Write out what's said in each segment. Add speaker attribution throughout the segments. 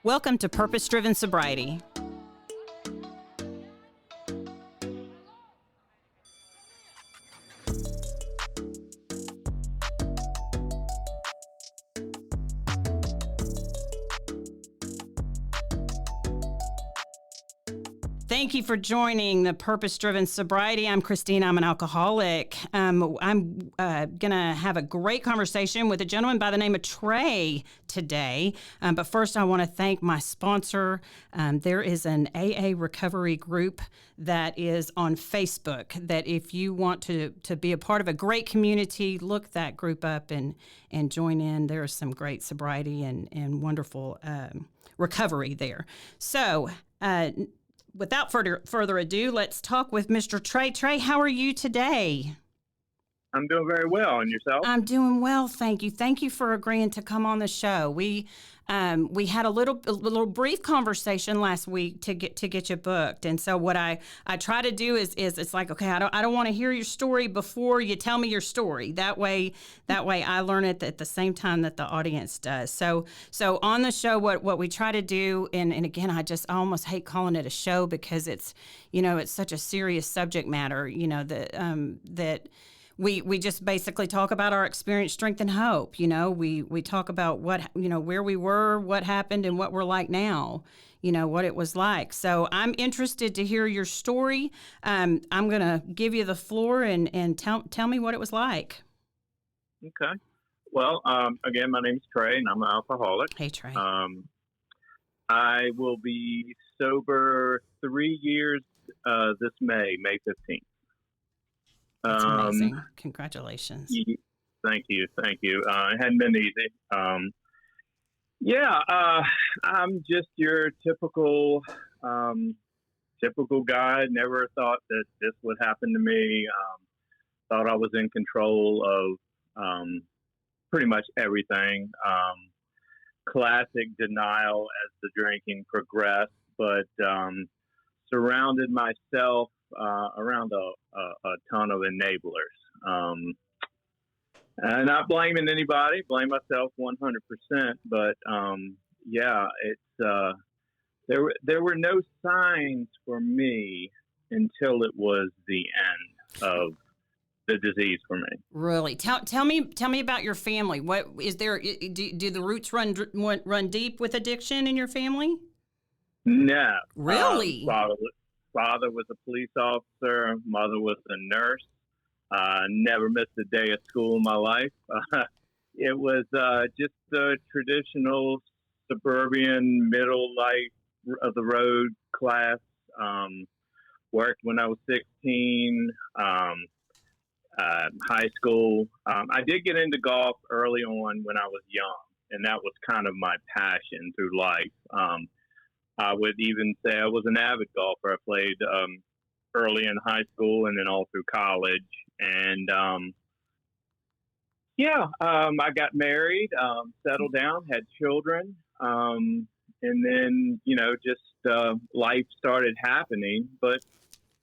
Speaker 1: Welcome to Purpose-Driven Sobriety. Thank you for joining the Purpose-Driven Sobriety. I'm Kristine. I'm an alcoholic. I'm going to have a great conversation with a gentleman by the name of Trey today. But first, I want to thank my sponsor. There is an AA recovery group that is on Facebook that if you want to be a part of a great community, look that group up and join in. There is some great sobriety and wonderful recovery there. So, without further ado, let's talk with Mr. Trey. Trey, how are you today?
Speaker 2: I'm doing very well. And yourself?
Speaker 1: I'm doing well, thank you. Thank you for agreeing to come on the show. We had a little brief conversation last week to get you booked, and so what I try to do is it's like, okay, I don't want to hear your story before you tell me your story. That way I learn it at the same time that the audience does. So on the show, what we try to do, and again, I almost hate calling it a show because it's such a serious subject matter, that. We just basically talk about our experience, strength, and hope. We talk about where we were, what happened, and what we're like now, what it was like. So I'm interested to hear your story. I'm going to give you the floor and tell me what it was like.
Speaker 2: Okay. Well, again, my name is Trey, and I'm an alcoholic.
Speaker 1: Hey, Trey.
Speaker 2: I will be sober 3 years this May 15th.
Speaker 1: That's amazing. Congratulations.
Speaker 2: Thank you. It hadn't been easy. I'm just your typical guy. Never thought that this would happen to me. Thought I was in control of pretty much everything. Classic denial as the drinking progressed, but surrounded myself around a ton of enablers. And not blaming anybody, blame myself 100%. But there were no signs for me until it was the end of the disease for me.
Speaker 1: Really? Tell me about your family. What is there? Do the roots run deep with addiction in your family?
Speaker 2: No.
Speaker 1: Really?
Speaker 2: Father was a police officer. Mother was a nurse. Never missed a day of school in my life. It was just the traditional suburban, middle life of the road class. Worked when I was 16. High school. I did get into golf early on when I was young, and that was kind of my passion through life. I would even say I was an avid golfer. I played early in high school and then all through college. And, I got married, settled down, had children. And then, life started happening. But,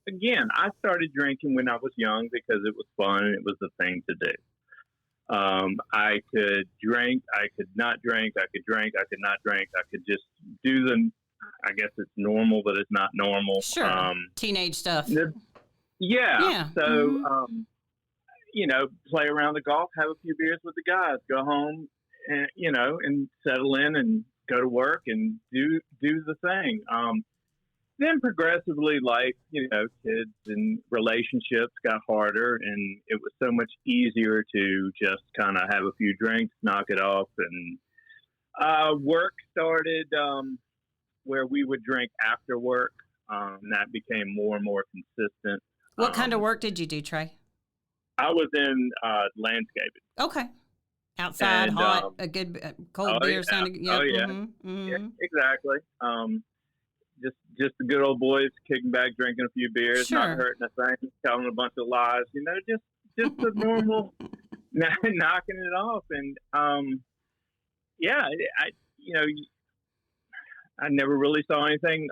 Speaker 2: again, I started drinking when I was young because it was fun and it was the thing to do. I could drink. I could not drink. I could drink. I could not drink. I could just do the... I guess it's normal, but it's not normal.
Speaker 1: Sure. Teenage stuff.
Speaker 2: Yeah. So, play around the golf, have a few beers with the guys, go home, and, and settle in and go to work and do the thing. Then progressively life, kids and relationships got harder, and it was so much easier to just kind of have a few drinks, knock it off, and work started where we would drink after work. That became more and more consistent.
Speaker 1: What kind of work did you do, Trey?
Speaker 2: I was in landscaping.
Speaker 1: Okay. Outside, and, hot, a good cold beer sounded.
Speaker 2: Yeah. Oh, yeah.
Speaker 1: Mm-hmm.
Speaker 2: Yeah, exactly. Just the good old boys kicking back, drinking a few beers,
Speaker 1: sure.
Speaker 2: Not hurting a thing, telling a bunch of lies. Just the normal knocking it off. And I never really saw anything,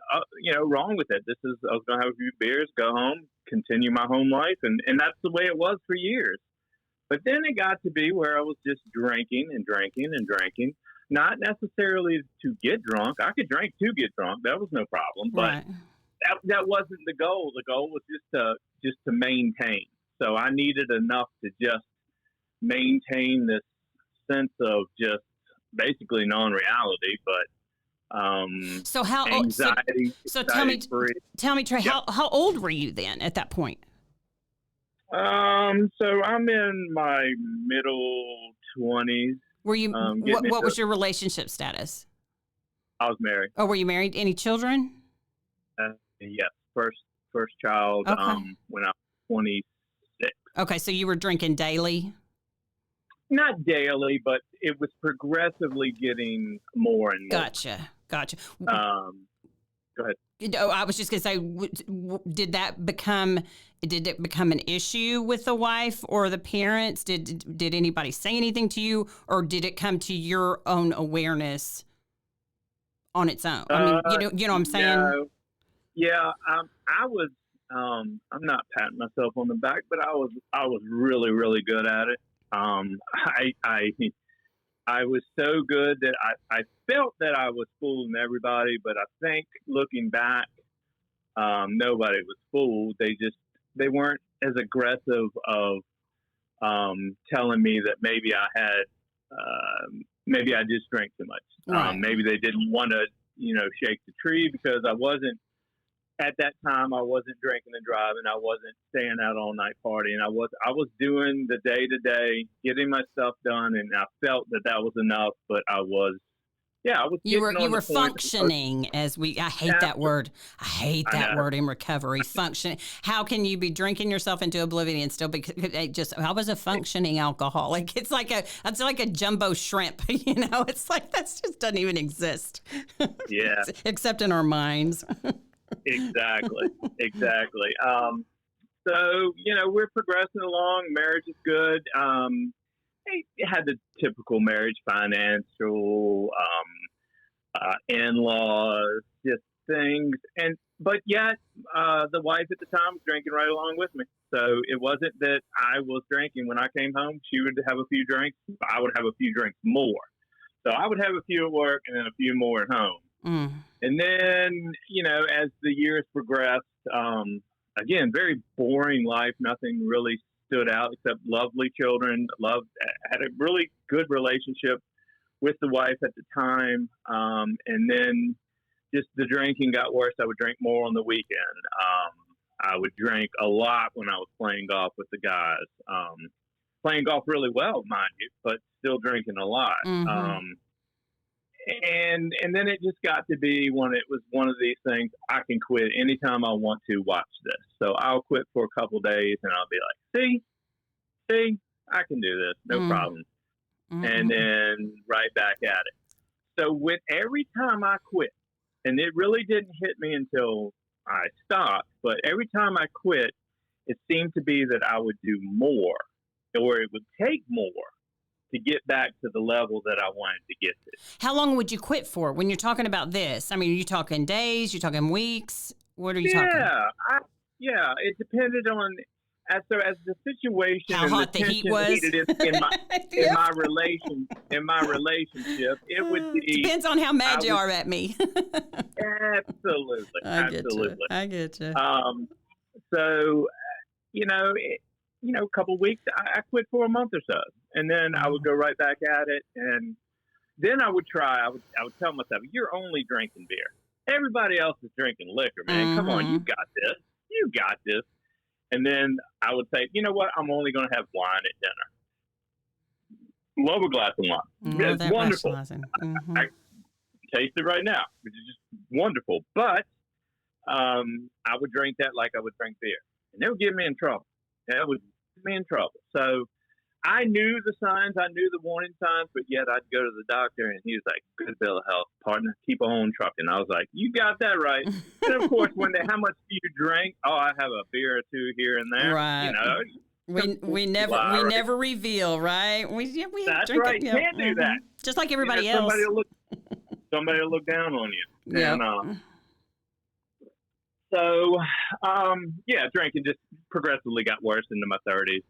Speaker 2: wrong with it. I was going to have a few beers, go home, continue my home life. And that's the way it was for years. But then it got to be where I was just drinking and drinking and drinking. not necessarily to get drunk. I could drink to get drunk. That was no problem. But
Speaker 1: Right.
Speaker 2: that wasn't the goal. The goal was just to maintain. So I needed enough to just maintain this sense of just basically non-reality, but
Speaker 1: so how
Speaker 2: anxiety.
Speaker 1: So
Speaker 2: anxiety-free.
Speaker 1: tell me, Trey,
Speaker 2: Yep.
Speaker 1: how old were you then at that point?
Speaker 2: So I'm in my middle 20s.
Speaker 1: Were you
Speaker 2: Getting
Speaker 1: what was
Speaker 2: into-
Speaker 1: your relationship status?
Speaker 2: I was married.
Speaker 1: Oh, were you married? Any children?
Speaker 2: Yes, first child.
Speaker 1: Okay.
Speaker 2: When I was 26.
Speaker 1: Okay, so you were drinking daily?
Speaker 2: Not daily, but it was progressively getting more and more.
Speaker 1: Gotcha.
Speaker 2: Go ahead.
Speaker 1: Oh, I was just going to say, did it become an issue with the wife or the parents? Did anybody say anything to you, or did it come to your own awareness on its own? I mean, you know what I'm saying?
Speaker 2: Yeah. I was. I'm not patting myself on the back, but I was really, really good at it. I was so good that I felt that I was fooling everybody, but I think looking back, nobody was fooled. They weren't as aggressive of telling me that maybe I just drank too much.
Speaker 1: Right.
Speaker 2: Maybe they didn't want to, shake the tree, because at that time I wasn't drinking and driving. I wasn't staying out all night partying. I was doing the day to day, getting my stuff done, and I felt that was enough. But you
Speaker 1: were functioning I hate that word. I hate that word in recovery. Functioning. How can you be drinking yourself into oblivion and still be I was a functioning alcoholic. It's like a jumbo shrimp, It's like that just doesn't even exist.
Speaker 2: Yeah.
Speaker 1: Except in our minds.
Speaker 2: Exactly. So, we're progressing along. Marriage is good. It had the typical marriage financial, in-laws, just things. But yet, the wife at the time was drinking right along with me. So it wasn't that I was drinking. When I came home, she would have a few drinks. I would have a few drinks more. So I would have a few at work and then a few more at home.
Speaker 1: Mm.
Speaker 2: And then, as the years progressed, again, very boring life. Nothing really stood out except lovely children. Had a really good relationship with the wife at the time. And then just the drinking got worse. I would drink more on the weekend. I would drink a lot when I was playing golf with the guys. Playing golf really well, mind you, but still drinking a lot.
Speaker 1: Mm-hmm.
Speaker 2: And then it just got to be it was one of these things. I can quit anytime I want to watch this. So I'll quit for a couple of days and I'll be like, see, I can do this. No problem.
Speaker 1: Mm-hmm.
Speaker 2: And then right back at it. So every time I quit, and it really didn't hit me until I stopped, but every time I quit, it seemed to be that I would do more, or it would take more to get back to the level that I wanted to get to.
Speaker 1: How long would you quit for when you're talking about this? I mean, are you talking days? You're talking weeks? What are you talking?
Speaker 2: Yeah, it depended on as the situation
Speaker 1: how
Speaker 2: and
Speaker 1: hot the heat was
Speaker 2: in my relationship. It would be
Speaker 1: depends on how mad you are at me.
Speaker 2: Absolutely,
Speaker 1: I get you.
Speaker 2: So, a couple of weeks, I quit for a month or so, and then I would go right back at it, and then I would try. I would tell myself, "You're only drinking beer. Everybody else is drinking liquor, man.
Speaker 1: Mm-hmm.
Speaker 2: Come on, you got this. You got this." And then I would say, "You know what? I'm only going to have wine at dinner. Love a glass of wine. It's wonderful.
Speaker 1: Mm-hmm.
Speaker 2: I taste it right now, which is just wonderful. But I would drink that like I would drink beer, and it would get me in trouble. That would get me in trouble. So I knew the signs, I knew the warning signs, but yet I'd go to the doctor, and he was like, "Good bill of health, partner. Keep on trucking." I was like, "You got that right." And of course, how much do you drink? Oh, I have a beer or two here and there.
Speaker 1: Right. We never reveal, right? We
Speaker 2: That's
Speaker 1: drink
Speaker 2: right.
Speaker 1: it.
Speaker 2: You can't do that.
Speaker 1: Just like everybody else.
Speaker 2: Somebody will look down on you.
Speaker 1: Yeah.
Speaker 2: And, so, drinking just progressively got worse into my 30s.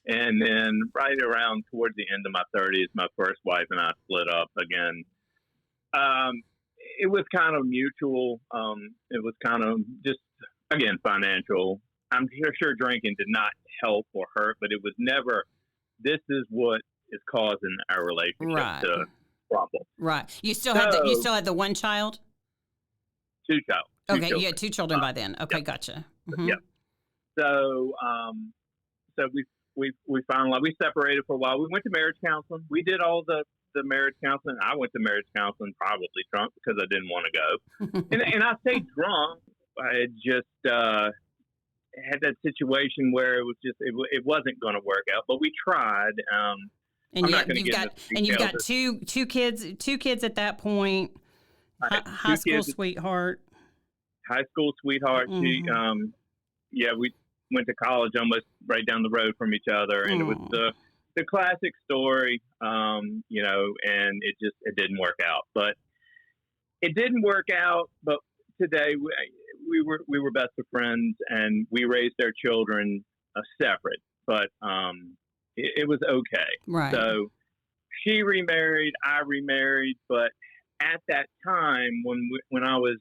Speaker 2: And then right around towards the end of my 30s, my first wife and I split up again. It was kind of mutual. It was kind of just, again, financial. I'm sure drinking did not help or hurt, but it was never, this is what is causing our relationship to crumble.
Speaker 1: Right. You still had the one child?
Speaker 2: Two child.
Speaker 1: Okay, you had two children by then. Okay,
Speaker 2: yep.
Speaker 1: Gotcha. Mm-hmm.
Speaker 2: Yeah. So, we finally, we separated for a while. We went to marriage counseling. We did all the marriage counseling. I went to marriage counseling probably drunk because I didn't want to go. and I stayed drunk. I had just had that situation where it was just it wasn't going to work out, but we tried.
Speaker 1: And you've got two kids at that point. High school sweetheart.
Speaker 2: High school sweetheart. Mm-hmm. She, we went to college almost right down the road from each other, and it was the classic story, and it didn't work out. But it didn't work out. But today we were best of friends, and we raised our children separate. But it was okay.
Speaker 1: Right.
Speaker 2: So she remarried, I remarried, but at that time when I was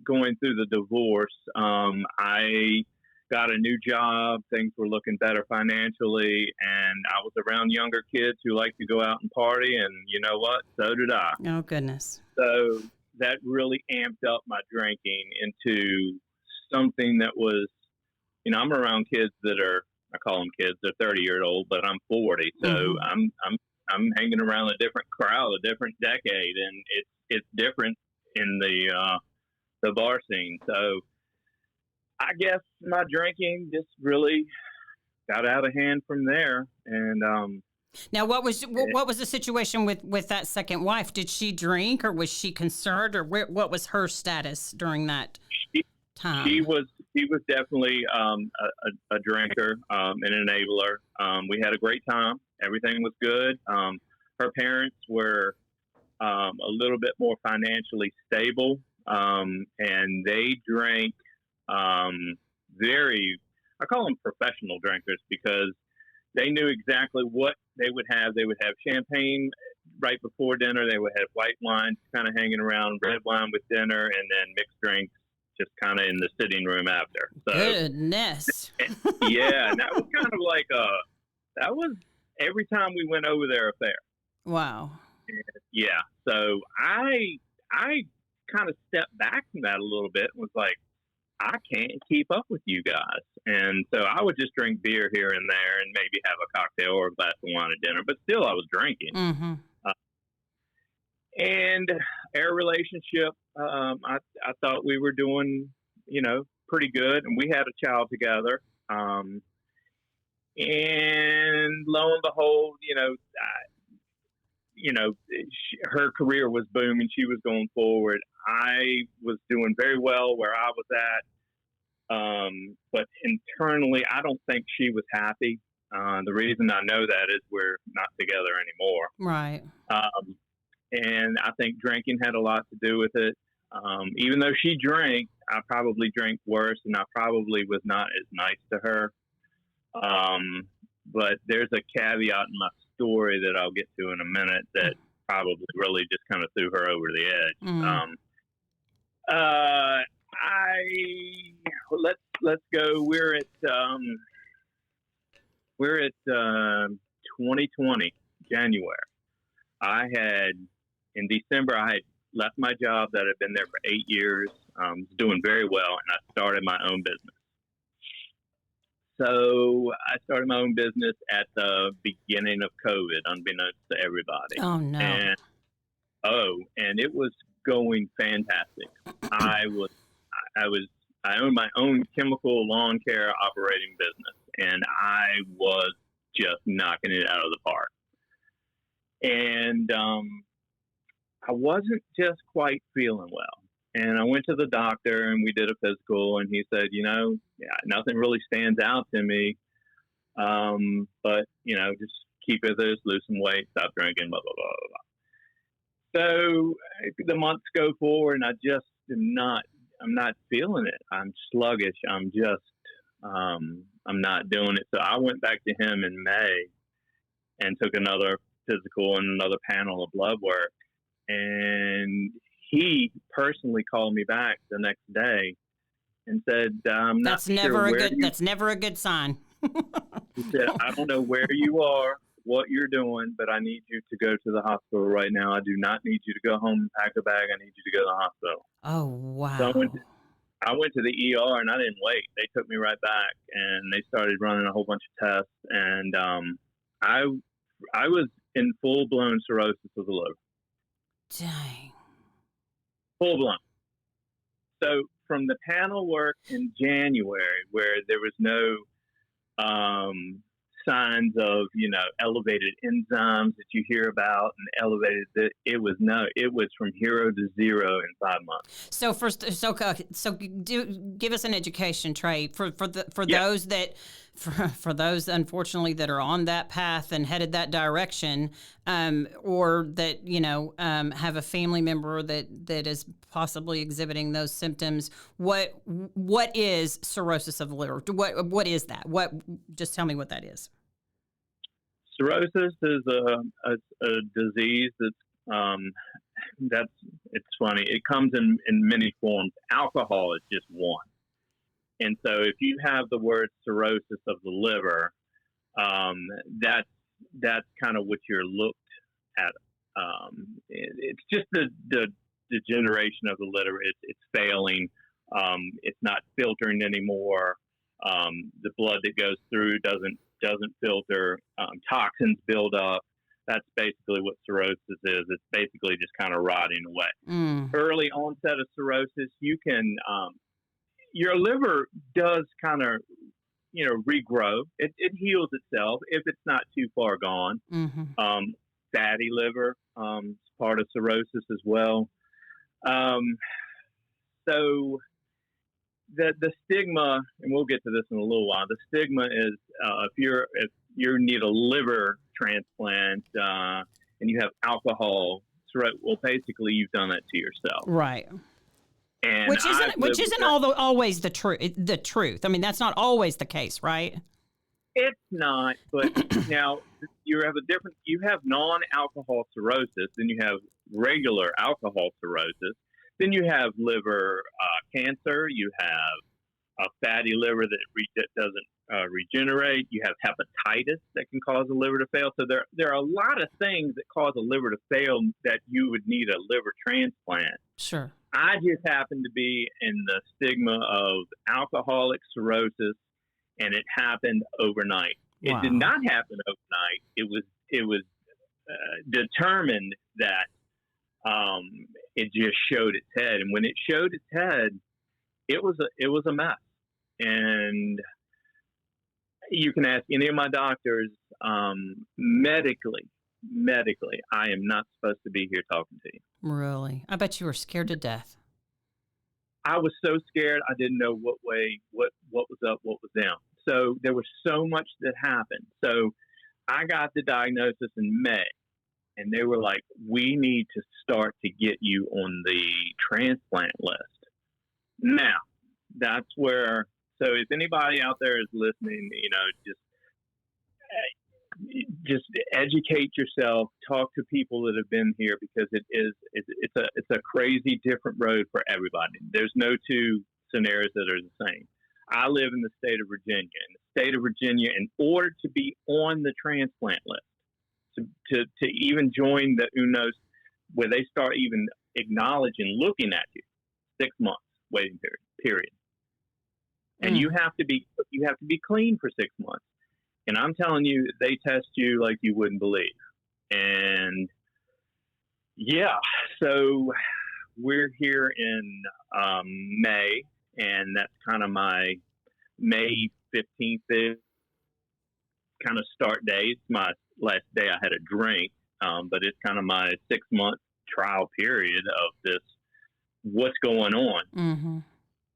Speaker 2: going through the divorce, I got a new job. Things were looking better financially, and I was around younger kids who like to go out and party, and you know what? So did I.
Speaker 1: Oh, goodness.
Speaker 2: So that really amped up my drinking into something that was, I'm around kids that are, I call them kids, they're 30 years old, but I'm 40. So mm-hmm. I'm hanging around a different crowd, a different decade, and it's different in the bar scene. So I guess my drinking just really got out of hand from there. And
Speaker 1: now, what was the situation with that second wife? Did she drink, or was she concerned, or what was her status during that time?
Speaker 2: She was definitely a drinker, an enabler. We had a great time. Everything was good. Her parents were a little bit more financially stable, and they drank I call them professional drinkers, because they knew exactly what they would have. They would have champagne right before dinner. They would have white wine kind of hanging around, red wine with dinner, and then mixed drinks just kind of in the sitting room after. So,
Speaker 1: goodness.
Speaker 2: Yeah, and that was kind of like that was every time we went over their affair.
Speaker 1: Wow.
Speaker 2: Yeah. So I kind of stepped back from that a little bit and was like, I can't keep up with you guys. And so I would just drink beer here and there and maybe have a cocktail or a glass of wine at dinner, but still I was drinking.
Speaker 1: Mm-hmm.
Speaker 2: And our relationship, I thought we were doing, pretty good. And we had a child together. And lo and behold, her career was booming. She was going forward. I was doing very well where I was at. But internally, I don't think she was happy. The reason I know that is we're not together anymore.
Speaker 1: Right.
Speaker 2: And I think drinking had a lot to do with it. Even though she drank, I probably drank worse, and I probably was not as nice to her. But there's a caveat in my story that I'll get to in a minute that probably really just kind of threw her over the edge.
Speaker 1: Mm.
Speaker 2: Let's go. We're at 2020 January. In December I had left my job that had been there for 8 years. Was doing very well, and I started my own business. So I started my own business at the beginning of COVID, unbeknownst to everybody.
Speaker 1: Oh no!
Speaker 2: And it was going fantastic. I owned my own chemical lawn care operating business, and I was just knocking it out of the park. And I wasn't just quite feeling well. And I went to the doctor, and we did a physical, and he said, nothing really stands out to me. But, just keep with this, lose some weight, stop drinking, blah, blah, blah, blah. So the months go forward, and I just I'm not feeling it. I'm sluggish. I'm just, I'm not doing it. So I went back to him in May and took another physical and another panel of blood work. And he personally called me back the next day and said,
Speaker 1: That's never a good sign.
Speaker 2: He said, I don't know where you are, what you're doing, but I need you to go to the hospital right now. I do not need you to go home and pack a bag. I need you to go to the hospital.
Speaker 1: Oh, wow.
Speaker 2: So I went to the ER and I didn't wait. They took me right back and they started running a whole bunch of tests. And I was in full-blown cirrhosis of the liver.
Speaker 1: Dang.
Speaker 2: Full-blown. So from the panel work in January, where there was no signs of, elevated enzymes that you hear about and elevated, it was from hero to zero in 5 months.
Speaker 1: So give us an education, Trey, for those that, for those unfortunately that are on that path and headed that direction, or that have a family member that is possibly exhibiting those symptoms. What is cirrhosis of the liver? What is that? Just tell me what that is.
Speaker 2: Cirrhosis is a disease that's it's funny. It comes in many forms. Alcohol is just one. And so if you have the word cirrhosis of the liver, that's kind of what you're looked at. It's just the degeneration of the liver. It's failing. It's not filtering anymore. The blood that goes through doesn't filter. Toxins build up. That's basically what cirrhosis is. It's basically just kind of rotting away. Early onset of cirrhosis, you can your liver does kind of regrow. It heals itself if it's not too far gone. Mm-hmm. Fatty liver is part of cirrhosis as well. So the stigma, and we'll get to this in a little while. The stigma is if you need a liver transplant and you have alcohol, well, basically you've done that to yourself,
Speaker 1: right?
Speaker 2: And
Speaker 1: which isn't always the truth. I mean, that's not always the case, right?
Speaker 2: It's not, but now you have non-alcohol cirrhosis, then you have regular alcohol cirrhosis, then you have liver cancer, you have a fatty liver that doesn't regenerate, you have hepatitis that can cause the liver to fail. So there are a lot of things that cause a liver to fail that you would need a liver transplant.
Speaker 1: Sure.
Speaker 2: I just happen to be in the stigma of alcoholic cirrhosis, and it happened overnight. Wow. It did not happen overnight. It was determined that it just showed its head, and when it showed its head, it was a mess. And you can ask any of my doctors. Medically, I am not supposed to be here talking to you.
Speaker 1: Really? I bet you were scared to death.
Speaker 2: I was so scared. I didn't know what was up, what was down. So there was so much that happened. So I got the diagnosis in May, and they were like, we need to start to get you on the transplant list. Now, that's where, so if anybody out there is listening, just educate yourself, talk to people that have been here, because it's a crazy different road for everybody. There's no two scenarios that are the same. I live in the state of Virginia. In the state of Virginia, in order to be on the transplant list, to even join the UNOS, where they start even acknowledging looking at you, 6 months waiting period. And you have to be clean for 6 months. And I'm telling you, they test you like you wouldn't believe. And yeah, so we're here in May, and that's kind of my May 15th kind of start day. It's my last day I had a drink, but it's kind of my 6 month trial period of this, what's going on. Mm-hmm.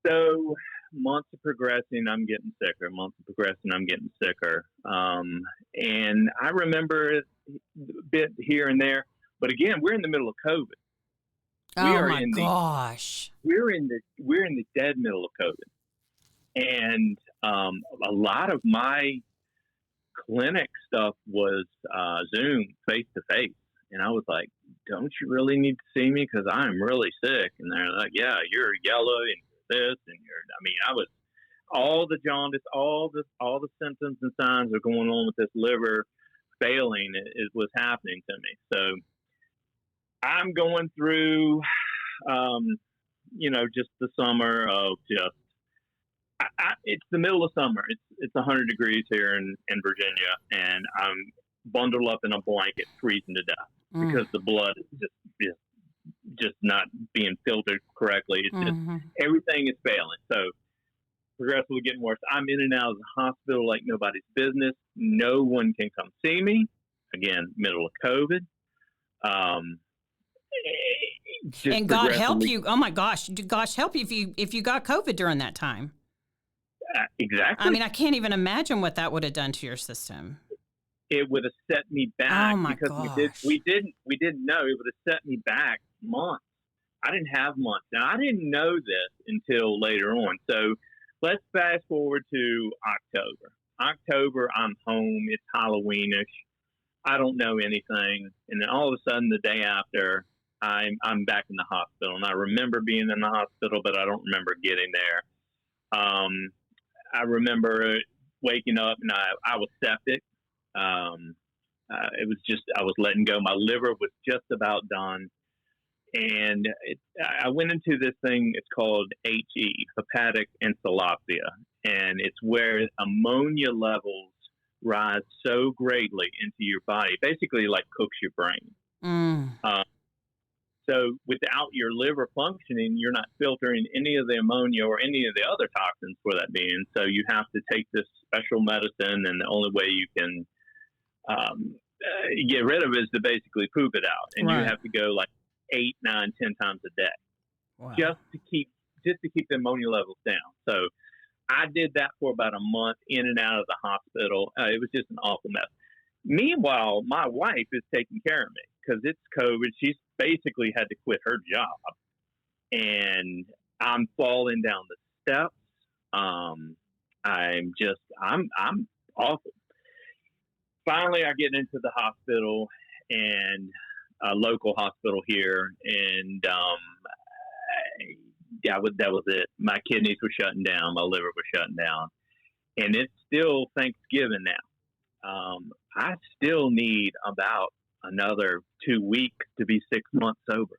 Speaker 2: So months of progressing, I'm getting sicker. Months of progressing, I'm getting sicker. And I remember a bit here and there, but again, we're in the middle of COVID.
Speaker 1: Oh my gosh!
Speaker 2: We're in the dead middle of COVID, and a lot of my clinic stuff was Zoom, face to face. And I was like, don't you really need to see me? Because I'm really sick. And they're like, yeah, you're yellow and this. And I was all the jaundice, all the symptoms and signs are going on with this liver failing is what's happening to me. So I'm going through, just the summer of just, it's the middle of summer. It's 100 degrees here in Virginia, and I'm bundled up in a blanket, freezing to death because the blood is just not being filtered correctly. It's just everything is failing. So progressively getting worse. I'm in and out of the hospital like nobody's business. No one can come see me. Again, middle of COVID.
Speaker 1: And God help you. Oh my gosh, gosh help you if you got COVID during that time.
Speaker 2: Exactly.
Speaker 1: I mean, I can't even imagine what that would have done to your system.
Speaker 2: It would have set me back.
Speaker 1: Oh my
Speaker 2: because
Speaker 1: gosh.
Speaker 2: we didn't know. It would have set me back months. I didn't have months. Now I didn't know this until later on. So let's fast forward to October. October, I'm home. It's Halloweenish. I don't know anything, and then all of a sudden, the day after, I'm back in the hospital, and I remember being in the hospital, but I don't remember getting there. I remember waking up, and I was septic. It was just I was letting go. My liver was just about done, and I went into this thing. It's called HE, hepatic encephalopathy, and it's where ammonia levels rise so greatly into your body, basically like cooks your brain. So without your liver functioning, you're not filtering any of the ammonia or any of the other toxins for that being. So you have to take this special medicine, and the only way you can get rid of it is to basically poop it out. And you have to go like 8, 9, 10 times a day just to keep the ammonia levels down. So I did that for about a month, in and out of the hospital. It was just an awful mess. Meanwhile, my wife is taking care of me because it's COVID. She's basically had to quit her job, and I'm falling down the steps. I'm awful. Finally, I get into the hospital, and a local hospital here, and that was it. My kidneys were shutting down. My liver was shutting down. And it's still Thanksgiving now. I still need about another 2 weeks to be 6 months sober.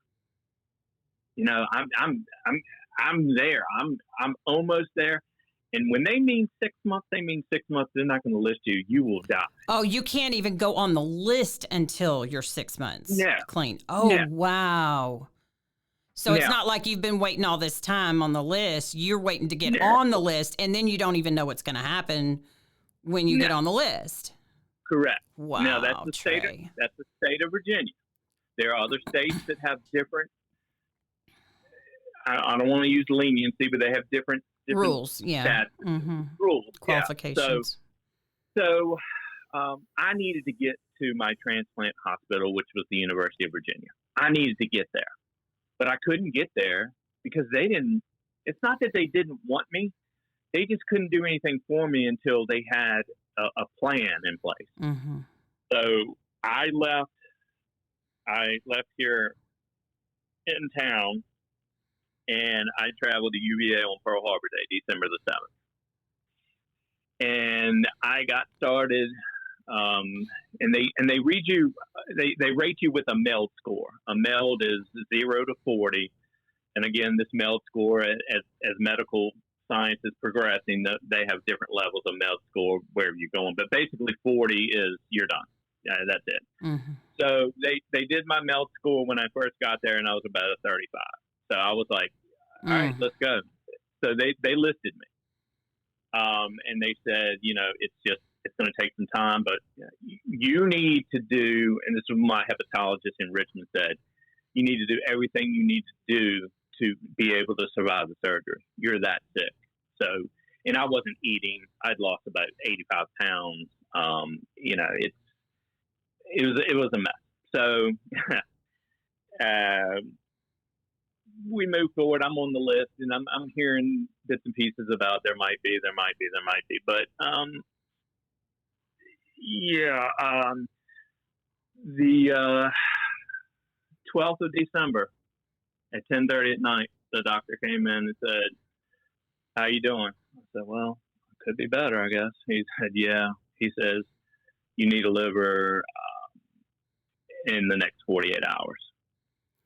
Speaker 2: I'm there. I'm almost there. And when they mean 6 months, they mean 6 months. They're not going to list you. You will die.
Speaker 1: Oh, you can't even go on the list until you're 6 months clean. Oh,
Speaker 2: Yeah.
Speaker 1: Wow. So it's not like you've been waiting all this time on the list. You're waiting to get on the list, and then you don't even know what's going to happen when you get on the list.
Speaker 2: Correct.
Speaker 1: Wow.
Speaker 2: Now that's the state of Virginia. There are other states that have different. I don't want to use leniency, but they have different
Speaker 1: rules. Yeah.
Speaker 2: Rules.
Speaker 1: Qualifications.
Speaker 2: Yeah. So I needed to get to my transplant hospital, which was the University of Virginia. I needed to get there. But I couldn't get there because it's not that they didn't want me. They just couldn't do anything for me until they had a plan in place. So I left here in town, and I traveled to UVA on Pearl Harbor Day, December the 7th. And I got started, and they read you, they rate you with a MELD score. A MELD is 0 to 40. And again, this MELD score, as medical science is progressing, they have different levels of MELD score wherever you're going. But basically 40 is you're done. That's it. So they did my MELD score when I first got there, and I was about a 35. So I was like, all right, let's go. So they listed me. And they said, it's going to take some time, but you need to do, and this is what my hepatologist in Richmond said, you need to do everything you need to do to be able to survive the surgery. You're that sick. So, and I wasn't eating. I'd lost about 85 pounds. It was a mess. So, we move forward. I'm on the list, and I'm hearing bits and pieces about there might be. But the 12th of December at 10:30 at night, the doctor came in and said, "How you doing?" I said, "Well, could be better, I guess." He said, "Yeah." He says, "You need a liver in the next 48 hours."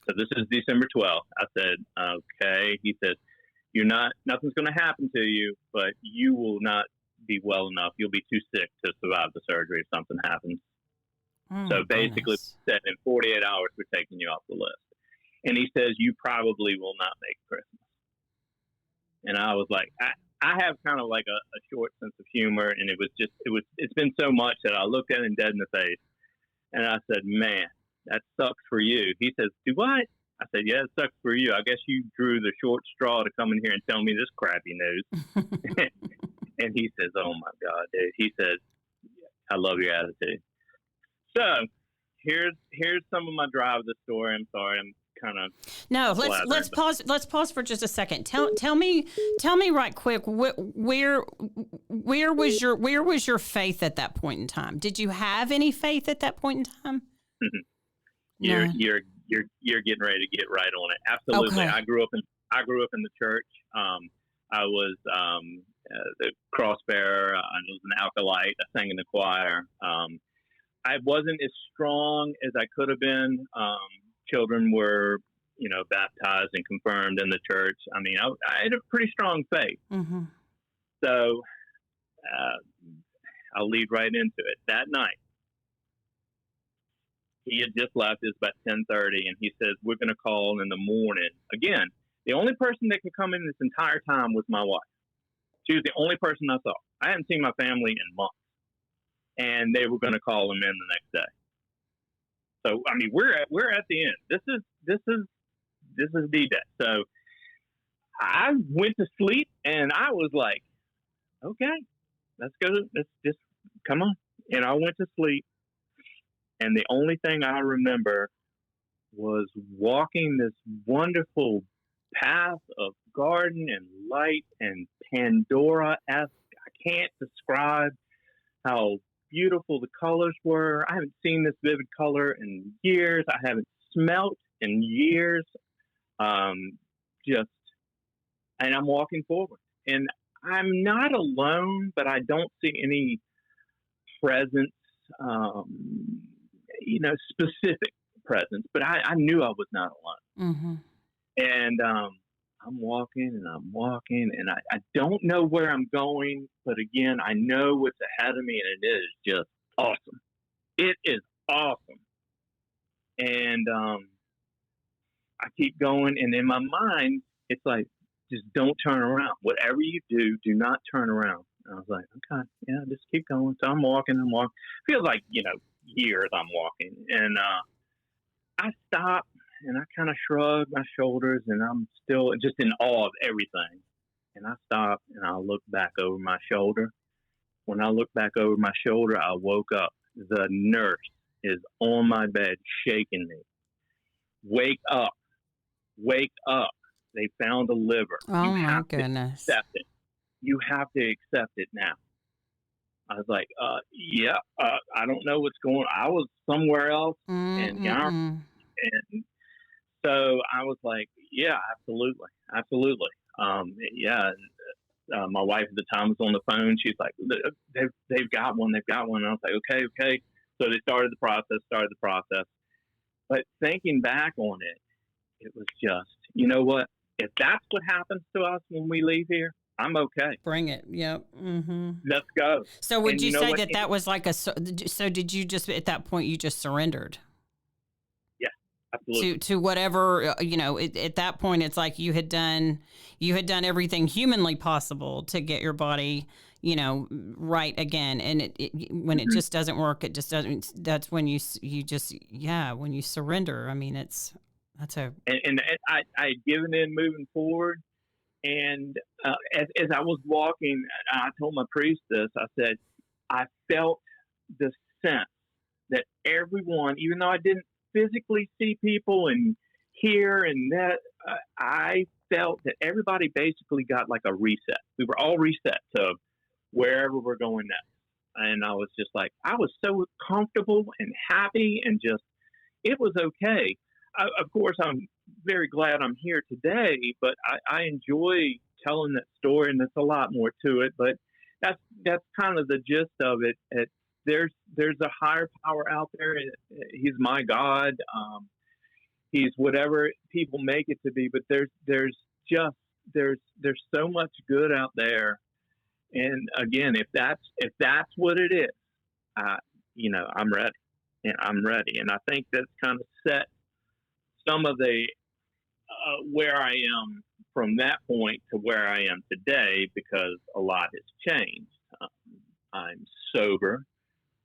Speaker 2: So this is December 12th. I said, "Okay." He said, nothing's going to happen to you, but you will not be well enough. You'll be too sick to survive the surgery if something happens. So basically, said in 48 hours, we're taking you off the list. And he says, you probably will not make Christmas. And I was like, I have kind of like a short sense of humor. And it's been so much that I looked at him dead in the face. And I said, man, that sucks for you. He says, do what? I said, yeah, it sucks for you. I guess you drew the short straw to come in here and tell me this crappy news. And he says, oh my God, dude. He says, I love your attitude. So here's some of my drive of the story. I'm sorry, I'm kind of
Speaker 1: let's pause for just a second. Tell me right quick, where was your faith at that point in time? Did you have any faith at that point in time?
Speaker 2: You're getting ready to get right on it. Absolutely. Okay. I grew up in the church. I was the cross bearer. I was an acolyte. I sang in the choir. I wasn't as strong as I could have been. Children were, baptized and confirmed in the church. I mean, I had a pretty strong faith. Mm-hmm. So I'll lead right into it. That night, he had just left. It was about 10:30, and he says, we're going to call in the morning. Again, the only person that could come in this entire time was my wife. She was the only person I saw. I hadn't seen my family in months. And they were going to call him in the next day. So I mean, we're at the end. This is D-Day. So I went to sleep, and I was like, okay, let's go. Let's just come on. And I went to sleep, and the only thing I remember was walking this wonderful path of garden and light and Pandora-esque. I can't describe how beautiful the colors were. I haven't seen this vivid color in years. I haven't smelt in years. And I'm walking forward. And I'm not alone, but I don't see any presence, specific presence. But I knew I was not alone. Mm-hmm. And I'm walking, and I don't know where I'm going, but again, I know what's ahead of me, and it is just awesome. It is awesome. And I keep going, and in my mind, it's like, just don't turn around. Whatever you do, do not turn around. And I was like, okay, yeah, just keep going. So I'm walking. Feels like, years I'm walking. And I stop. And I kind of shrug my shoulders, and I'm still just in awe of everything. And I stop, and I look back over my shoulder. When I look back over my shoulder, I woke up. The nurse is on my bed shaking me. Wake up. Wake up. They found a liver.
Speaker 1: Oh, my goodness.
Speaker 2: Accept it. You have to accept it now. I was like, I don't know what's going on. I was somewhere else. And so I was like, yeah, absolutely. Absolutely. My wife at the time was on the phone. She's like, they've got one. They've got one. And I was like, okay. So they started the process. But thinking back on it, it was just, you know what? If that's what happens to us when we leave here, I'm okay.
Speaker 1: Bring it. Yep. Mm-hmm.
Speaker 2: Let's go.
Speaker 1: So would you say that was like so did you just, at that point, you just surrendered?
Speaker 2: Absolutely.
Speaker 1: To whatever, at that point, it's like you had done everything humanly possible to get your body, right again. And when it just doesn't work, it just doesn't. That's when you when you surrender. I mean, and
Speaker 2: I had given in moving forward. And as I was walking, I told my priest this. I said, I felt the sense that everyone, even though I didn't physically see people and hear and that, I felt that everybody basically got like a reset. We were all reset to wherever we're going next. And I was just like, I was so comfortable and happy and just, it was okay. Of course, I'm very glad I'm here today, but I enjoy telling that story, and there's a lot more to it. But that's kind of the gist of it. There's a higher power out there. He's my God. He's whatever people make it to be. But there's so much good out there. And again, if that's what it is, I'm ready, and I'm ready. And I think that's kind of set some of the where I am from that point to where I am today, because a lot has changed. I'm sober.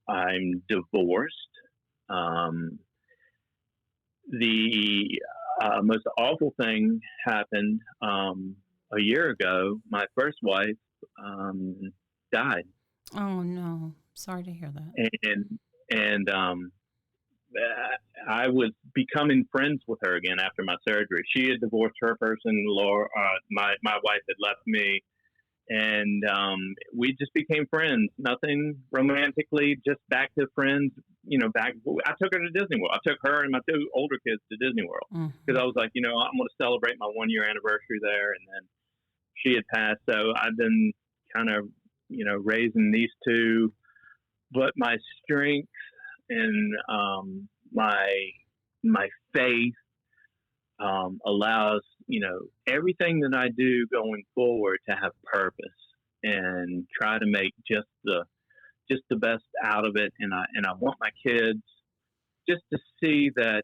Speaker 2: I'm divorced. The most awful thing happened a year ago. My first wife died.
Speaker 1: Oh no! Sorry to hear that.
Speaker 2: And I was becoming friends with her again after my surgery. She had divorced her person. Laura, my wife had left me, and we just became friends. Nothing romantically, just back to friends. I took her to Disney World. I took her and my two older kids to Disney World because I was like, I'm going to celebrate my 1-year anniversary there. And then she had passed, so I've been kind of, raising these two. But my strength and my faith allows everything that I do going forward to have purpose and try to make just the best out of it. And I want my kids just to see that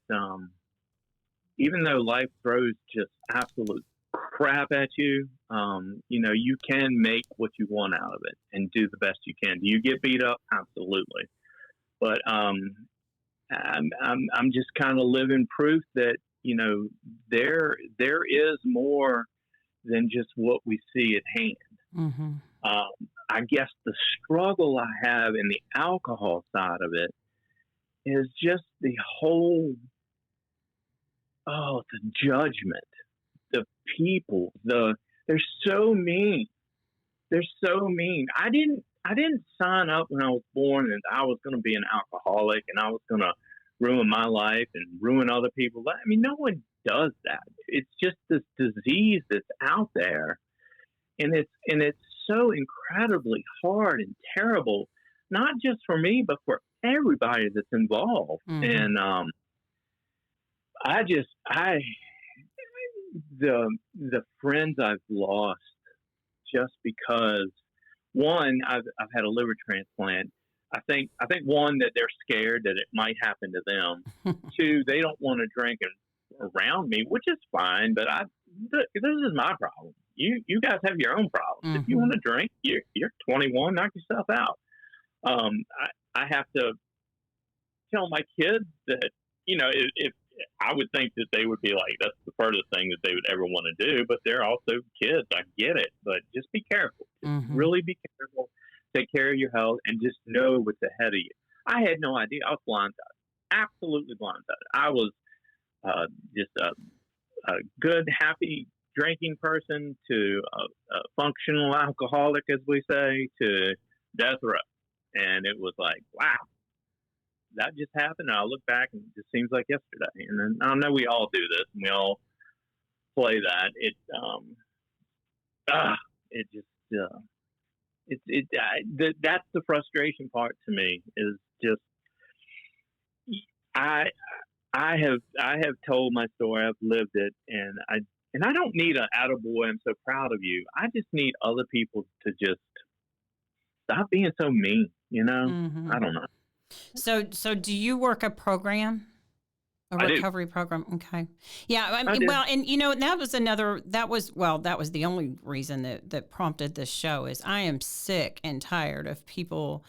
Speaker 2: even though life throws just absolute crap at you, you can make what you want out of it and do the best you can. Do you get beat up? Absolutely. But I'm just kind of living proof that there is more than just what we see at hand.
Speaker 1: Mm-hmm.
Speaker 2: I guess the struggle I have in the alcohol side of it is just the whole, the judgment, the people, they're so mean. They're so mean. I didn't sign up when I was born and I was going to be an alcoholic and I was going to ruin my life and ruin other people's life. I mean, no one does that. It's just this disease that's out there, and it's so incredibly hard and terrible, not just for me, but for everybody that's involved.
Speaker 1: Mm-hmm.
Speaker 2: And the friends I've lost just because, one, I've had a liver transplant. I think one, that they're scared that it might happen to them. Two, they don't want to drink around me, which is fine, but this is my problem. You guys have your own problems.
Speaker 1: Mm-hmm.
Speaker 2: If you want to drink, you're 21, knock yourself out. I have to tell my kids that, if I would think that they would be like, that's the furthest thing that they would ever want to do, but they're also kids. I get it, but just be careful. Just really be careful. Take care of your health and just know what's ahead of you. I had no idea. I was blindsided, absolutely blindsided. I was just a good, happy drinking person to a functional alcoholic, as we say, to death row. And it was like, wow, that just happened. And I look back and it just seems like yesterday. And then I know we all do this and we all play that. That's the frustration part to me, is just I have told my story. I've lived it, and I don't need an attaboy, I'm so proud of you. I just need other people to just stop being so mean.
Speaker 1: Mm-hmm.
Speaker 2: I don't know.
Speaker 1: So do you work a program? A recovery program. Okay. Yeah. I mean, and that was the only reason that prompted this show is I am sick and tired of people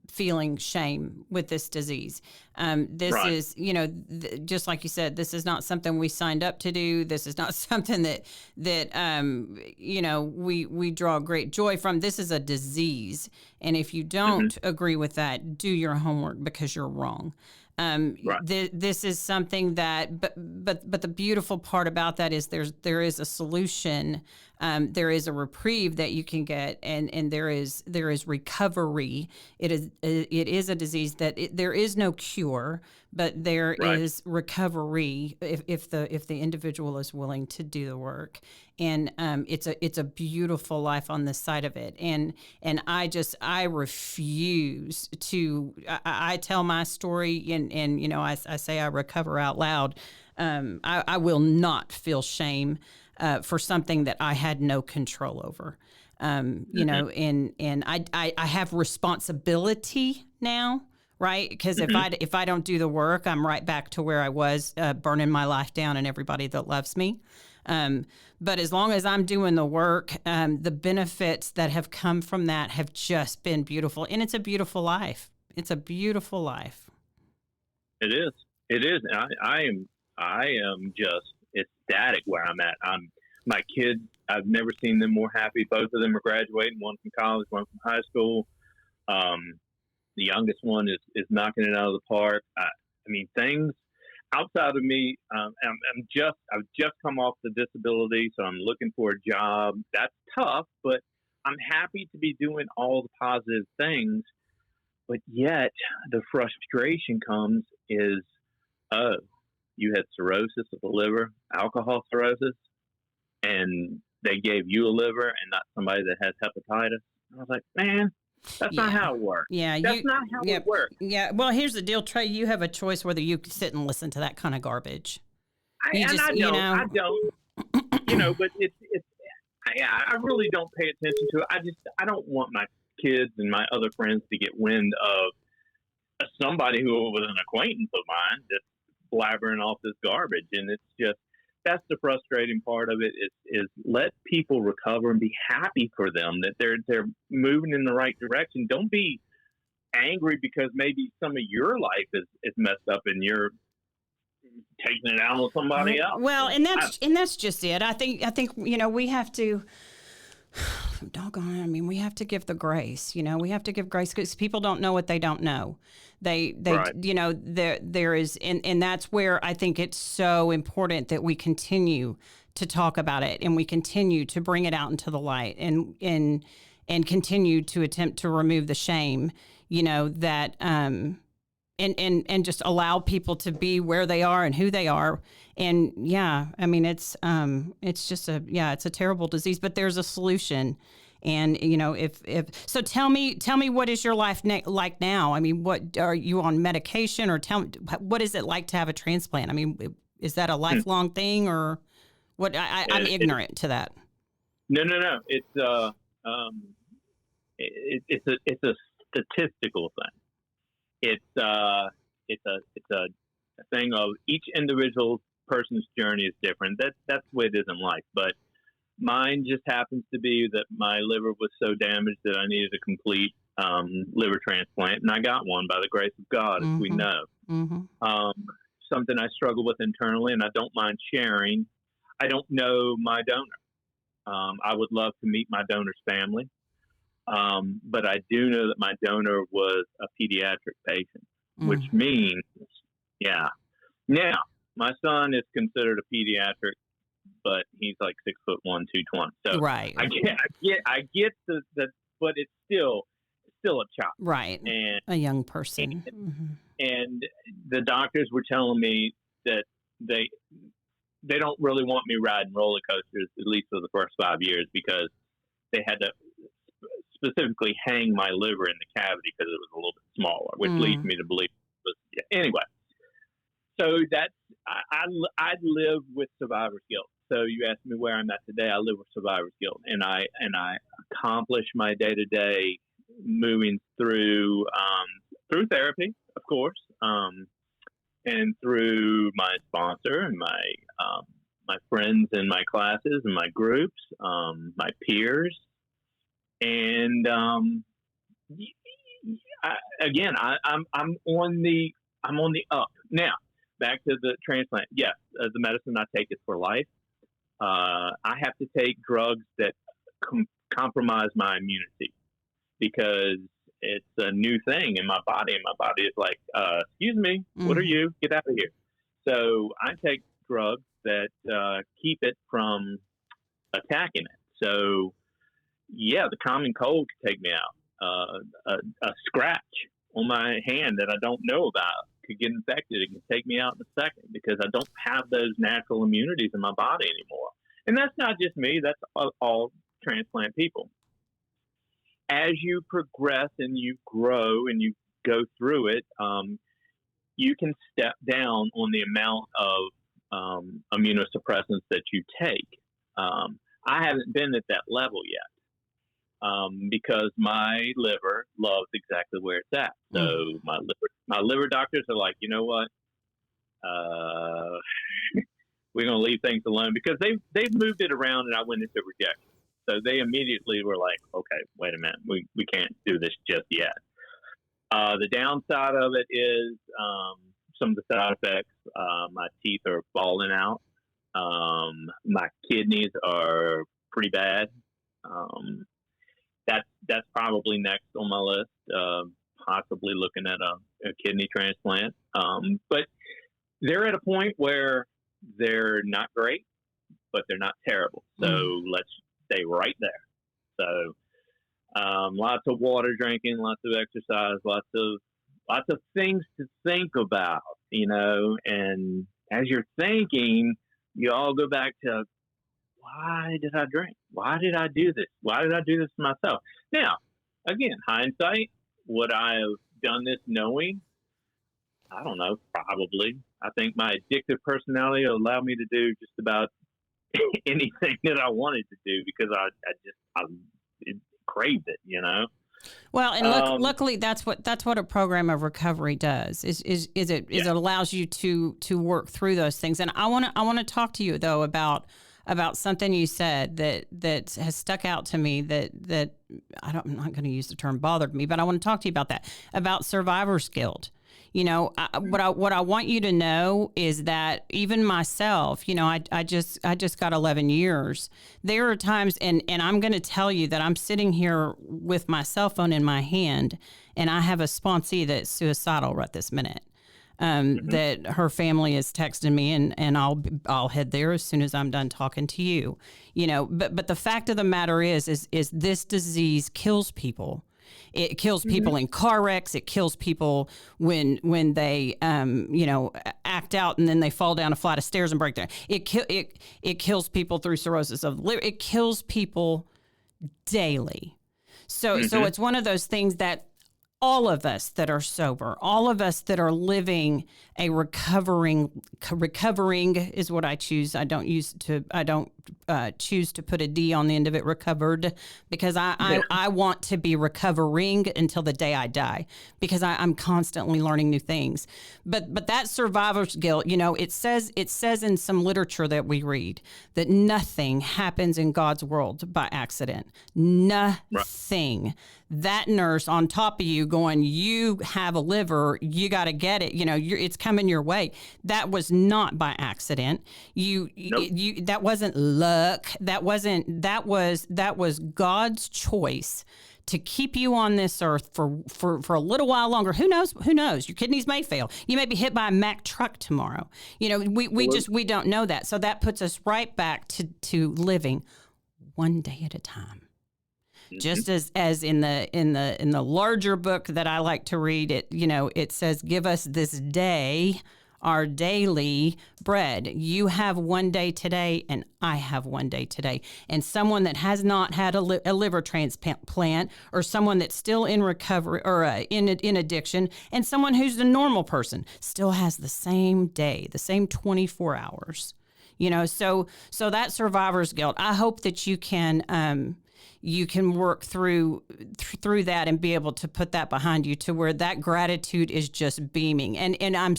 Speaker 1: feeling shame with this disease. This right. is, just like you said, this is not something we signed up to do. This is not something that we draw great joy from. This is a disease. And if you don't agree with that, do your homework, because you're wrong. This is something that, but the beautiful part about that is there is a solution, there is a reprieve that you can get, and there is recovery. It is a disease that there is no cure, but there is recovery if the individual is willing to do the work, and it's a beautiful life on this side of it, and I refuse to. I tell my story, and you know, I say I recover out loud. I will not feel shame for something that I had no control over. You know, and I have responsibility now, right? Because if I don't do the work, I'm right back to where I was, burning my life down and everybody that loves me. But as long as I'm doing the work, the benefits that have come from that have just been beautiful, and it's a beautiful life. It's a beautiful life.
Speaker 2: It is. It is. I am just ecstatic where I'm at. My kids, I've never seen them more happy. Both of them are graduating, one from college, one from high school. The youngest one is knocking it out of the park. I mean, things outside of me, I've just come off the disability, so I'm looking for a job. That's tough, but I'm happy to be doing all the positive things. But yet the frustration comes is, oh, you had cirrhosis of the liver, alcohol cirrhosis, and they gave you a liver and not somebody that has hepatitis. I was like, man, that's not how it works.
Speaker 1: Yeah,
Speaker 2: that's not how it works.
Speaker 1: Yeah, well, here's the deal, Trey. You have a choice whether you sit and listen to that kind of garbage. I don't.
Speaker 2: You know, but I really don't pay attention to it. I don't want my kids and my other friends to get wind of somebody who was an acquaintance of mine that's blabbering off this garbage. And it's just, that's the frustrating part of it is let people recover and be happy for them that they're moving in the right direction. Don't be angry because maybe some of your life is messed up and you're taking it out on somebody else.
Speaker 1: Well, and that's just it. I think you know, we have to. Doggone, I mean, we have to give the grace. You know, we have to give grace because people don't know what they don't know. They you know, there is, and that's where I think it's so important that we continue to talk about it and we continue to bring it out into the light and continue to attempt to remove the shame. You know, that and just allow people to be where they are and who they are. And yeah, I mean, it's just it's a terrible disease, but there's a solution. And, you know, so tell me what is your life like now? I mean, what are you on medication, or tell me, what is it like to have a transplant? I mean, is that a lifelong thing, or what? I'm ignorant to that.
Speaker 2: No. It's a statistical thing. It's a thing of each individual person's journey is different. That's the way it is in life. But mine just happens to be that my liver was so damaged that I needed a complete liver transplant, and I got one by the grace of God, as we know. Something I struggle with internally, and I don't mind sharing. I don't know my donor. I would love to meet my donor's family. But I do know that my donor was a pediatric patient, which means, Now, my son is considered a pediatric, but he's like 6'1", 220. So
Speaker 1: right.
Speaker 2: I get the but it's still a child,
Speaker 1: right? And a young person.
Speaker 2: And the doctors were telling me that they don't really want me riding roller coasters, at least for the first 5 years, because they had to specifically hang my liver in the cavity because it was a little bit smaller, which leads me to believe. Anyway, so that's I live with survivor's guilt. So you asked me where I'm at today. I live with survivor's guilt, and I accomplish my day to day moving through therapy, of course, and through my sponsor and my friends in my classes and my groups, my peers. And I'm on the up now. Back to the transplant. Yes, the medicine I take is for life. I have to take drugs that compromise my immunity because it's a new thing in my body, and my body is like, excuse me, what are you? Get out of here. So I take drugs that keep it from attacking it. So yeah, the common cold could take me out. A scratch on my hand that I don't know about could get infected. It can take me out in a second because I don't have those natural immunities in my body anymore. And that's not just me. That's all transplant people. As you progress and you grow and you go through it, you can step down on the amount of immunosuppressants that you take. I haven't been at that level yet because my liver loves exactly where it's at. So my liver doctors are like, you know what? We're going to leave things alone because they've moved it around and I went into rejection. So they immediately were like, okay, wait a minute. We can't do this just yet. The downside of it is some of the side effects. My teeth are falling out. My kidneys are pretty bad. That's probably next on my list, possibly looking at a kidney transplant. But they're at a point where they're not great, but they're not terrible. So let's stay right there. So lots of water drinking, lots of exercise, lots of things to think about, and as you're thinking, you all go back to, why did I drink? Why did I do this? Why did I do this to myself? Now, again, hindsight, would I have done this knowing? I don't know, probably. I think my addictive personality allowed me to do just about anything that I wanted to do because I craved it,
Speaker 1: Well, and luckily that's what a program of recovery does. It allows you to work through those things. And I want to talk to you though about something you said that has stuck out to me that I'm not going to use the term bothered me, but I want to talk to you about survivor's guilt. What I want you to know is that even myself, I just got 11 years. There are times, and I'm going to tell you that I'm sitting here with my cell phone in my hand, and I have a sponsee that's suicidal right this minute. That her family is texting me, and I'll head there as soon as I'm done talking to you. But the fact of the matter is this disease kills people. It kills people in car wrecks. It kills people when they act out and then they fall down a flight of stairs and break down. It kills people through cirrhosis of the liver. It kills people daily. So it's one of those things that all of us that are sober, all of us that are living a recovering is what I choose. I don't choose to put a D on the end of it, recovered, because I want to be recovering until the day I die, because I'm constantly learning new things. But that survivor's guilt, it says in some literature that we read that nothing happens in God's world by accident. Nothing. Right. That nurse on top of you going, you have a liver, you got to get it. It's coming your way. That was not by accident. That wasn't luck. That was God's choice to keep you on this earth for a little while longer. Who knows? Your kidneys may fail. You may be hit by a Mack truck tomorrow. We don't know that. So that puts us right back to living one day at a time. Just as in the larger book that I like to read, it says, give us this day our daily bread. You have one day today, and I have one day today. And someone that has not had a liver transplant, or someone that's still in recovery or in addiction, and someone who's a normal person still has the same day, the same 24 hours. So that survivor's guilt, I hope that you can work through that and be able to put that behind you to where that gratitude is just beaming. And I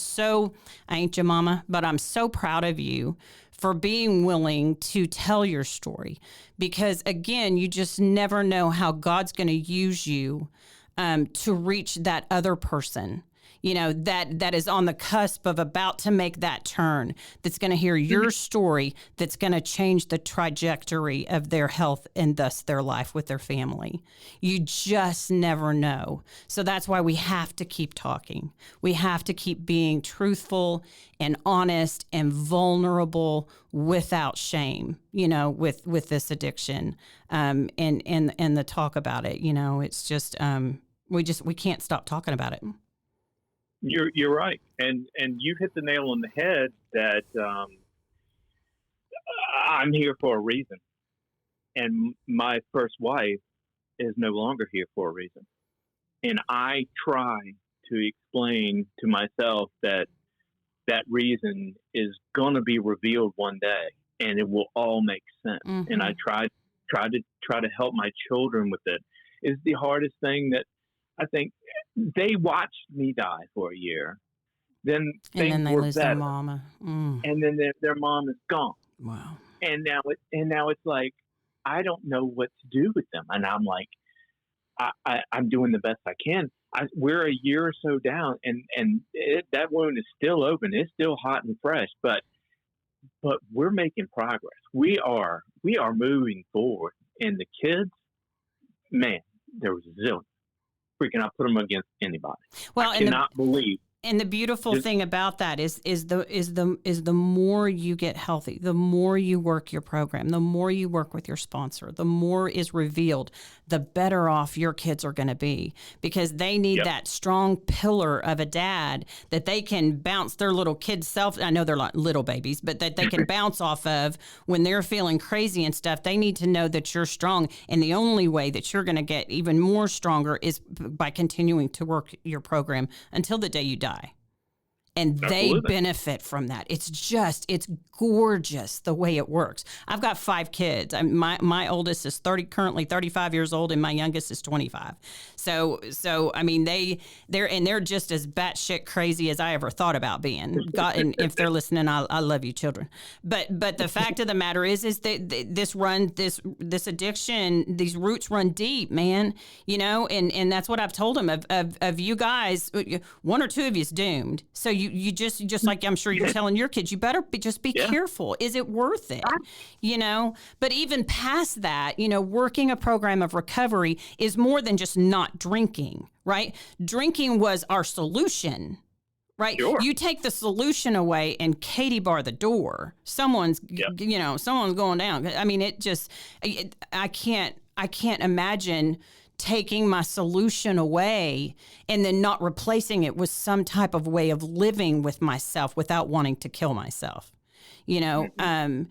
Speaker 1: ain't your mama, but I'm so proud of you for being willing to tell your story, because again, you just never know how God's going to use you to reach that other person. that is on the cusp of about to make that turn, that's going to hear your story, that's going to change the trajectory of their health and thus their life with their family. You just never know. So that's why we have to keep talking. We have to keep being truthful and honest and vulnerable without shame, with this addiction, and the talk about it. It's just, we can't stop talking about it.
Speaker 2: You're right, and you hit the nail on the head that I'm here for a reason, and my first wife is no longer here for a reason, and I try to explain to myself that reason is going to be revealed one day, and it will all make sense. Mm-hmm. And I try to help my children with it. It's the hardest thing that I think. They watched me die for a year. Then
Speaker 1: they lose
Speaker 2: better.
Speaker 1: Their mama. Mm.
Speaker 2: And then their mom is gone.
Speaker 1: Wow.
Speaker 2: And now it's like, I don't know what to do with them. And I'm like, I'm doing the best I can. We're a year or so down, and that wound is still open. It's still hot and fresh, but we're making progress. We are moving forward. And the kids, man, there was a zillion. Freaking, I put them against anybody.
Speaker 1: Well,
Speaker 2: I cannot believe.
Speaker 1: And the beautiful thing about that is the more you get healthy, the more you work your program, the more you work with your sponsor, the more is revealed, the better off your kids are going to be, because they need that strong pillar of a dad that they can bounce their little kid self. I know they're not little babies, but that they can bounce off of when they're feeling crazy and stuff. They need to know that you're strong. And the only way that you're going to get even more stronger is by continuing to work your program until the day you die. And they benefit from that. It's gorgeous the way it works. I've got 5 kids. My oldest is currently 35 years old, and my youngest is 25. So I mean, they're just as batshit crazy as I ever thought about being. God, and if they're listening, I love you, children. But the fact of the matter is that this addiction, these roots run deep, man. And that's what I've told them of you guys. 1 or 2 of you's doomed. So you just like I'm sure you're telling your kids, you better be careful. Is it worth it? But even past that, working a program of recovery is more than just not drinking, right? Drinking was our solution, right? Sure. You take the solution away and Katie bar the door. Someone's going down. I mean, I can't imagine taking my solution away and then not replacing it with some type of way of living with myself without wanting to kill myself, and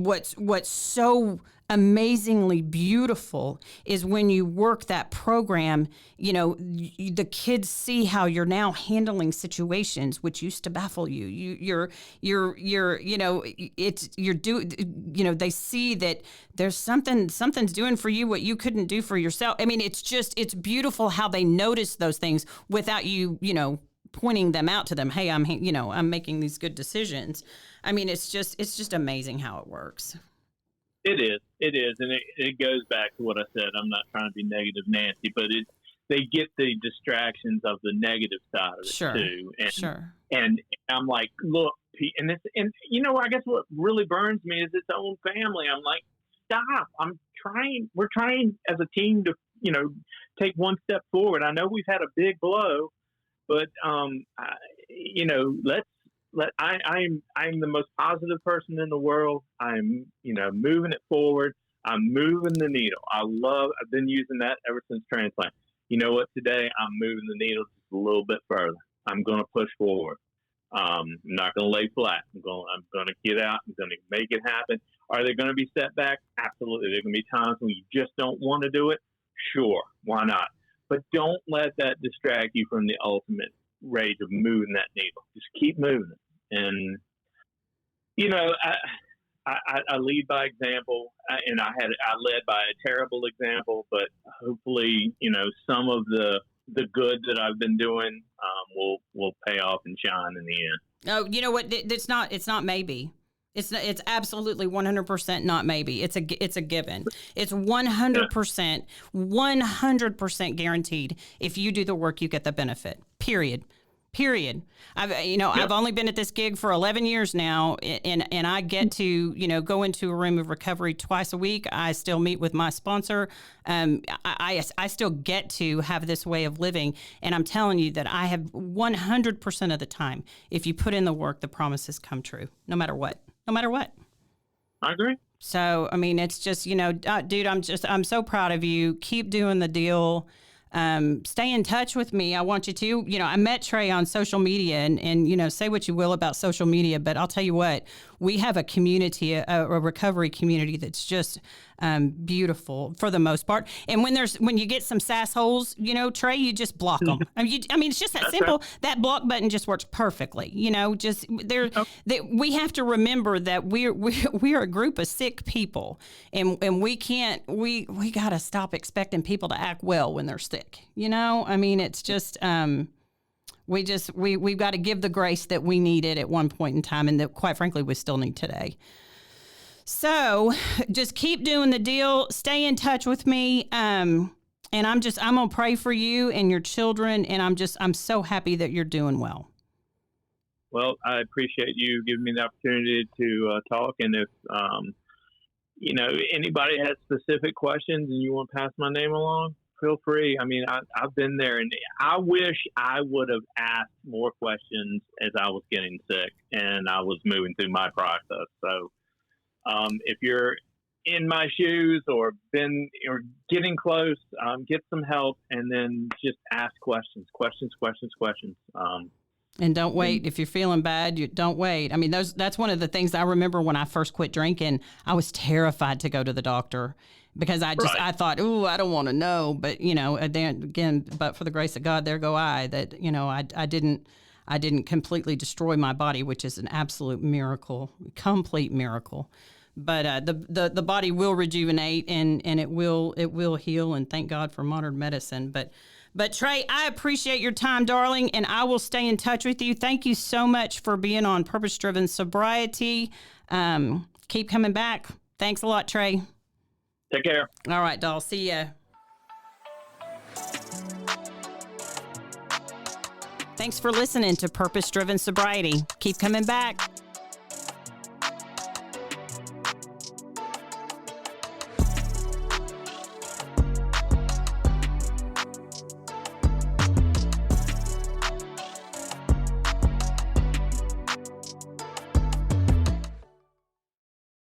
Speaker 1: what's so amazingly beautiful is when you work that program, the kids see how you're now handling situations which used to baffle you. They see that there's something's doing for you what you couldn't do for yourself. I mean, it's beautiful how they notice those things without you, pointing them out to them. Hey, I'm making these good decisions. I mean, it's just amazing how it works.
Speaker 2: It is, and it goes back to what I said. I'm not trying to be negative Nancy, but they get the distractions of the negative side of it too. And I'm like, look, and I guess what really burns me is its own family. I'm like, stop! We're trying as a team to take one step forward. I know we've had a big blow, but I'm the most positive person in the world. I'm, moving it forward. I'm moving the needle. I've been using that ever since transplant. You know what? Today I'm moving the needle just a little bit further. I'm going to push forward. I'm not going to lay flat. I'm going to get out. I'm going to make it happen. Are there going to be setbacks? Absolutely. There are going to be times when you just don't want to do it. Sure. Why not? But don't let that distract you from the ultimate rage of moving that needle. Just keep moving it. And, I lead by example, and I led by a terrible example, but hopefully, some of the good that I've been doing will pay off and shine in the end.
Speaker 1: Oh, you know what? It's not maybe. It's absolutely 100% not maybe. It's a given. It's 100% guaranteed. If you do the work, you get the benefit. Period. I've only been at this gig for 11 years now, and I get to, go into a room of recovery twice a week. I still meet with my sponsor. I still get to have this way of living. And I'm telling you that I have 100% of the time, if you put in the work, the promises come true, no matter what.
Speaker 2: I agree.
Speaker 1: So, I mean, it's just, dude, I'm so proud of you. Keep doing the deal. Stay in touch with me. I want you to, I met Trey on social media and say what you will about social media, but I'll tell you what, we have a community, a recovery community that's just, beautiful for the most part. And when you get some sassholes, Trey, you just block them. I mean, it's just that simple. Right. That block button just works perfectly. We have to remember that we're a group of sick people, and we got to stop expecting people to act well when they're sick. I mean, it's just, we've got to give the grace that we needed at one point in time, and that, quite frankly, we still need today. So just keep doing the deal. Stay in touch with me. And I'm going to pray for you and your children. And I'm so happy that you're doing well.
Speaker 2: Well, I appreciate you giving me the opportunity to talk. And if, anybody has specific questions and you want to pass my name along, feel free. I mean, I've been there, and I wish I would have asked more questions as I was getting sick and I was moving through my process. So, if you're in my shoes or getting close, get some help, and then just ask questions.
Speaker 1: And don't wait. If you're feeling bad, you don't wait. I mean, that's one of the things I remember when I first quit drinking. I was terrified to go to the doctor because I thought, ooh, I don't want to know. But, then again, but for the grace of God, there go I, that, I didn't completely destroy my body, which is an absolute miracle, complete miracle. But the body will rejuvenate and it will heal, and thank God for modern medicine. But Trey, I appreciate your time, darling, and I will stay in touch with you. Thank you so much for being on Purpose Driven Sobriety. Keep coming back. Thanks a lot, Trey.
Speaker 2: Take care.
Speaker 1: All right, doll. See ya. Thanks for listening to Purpose Driven Sobriety. Keep coming back.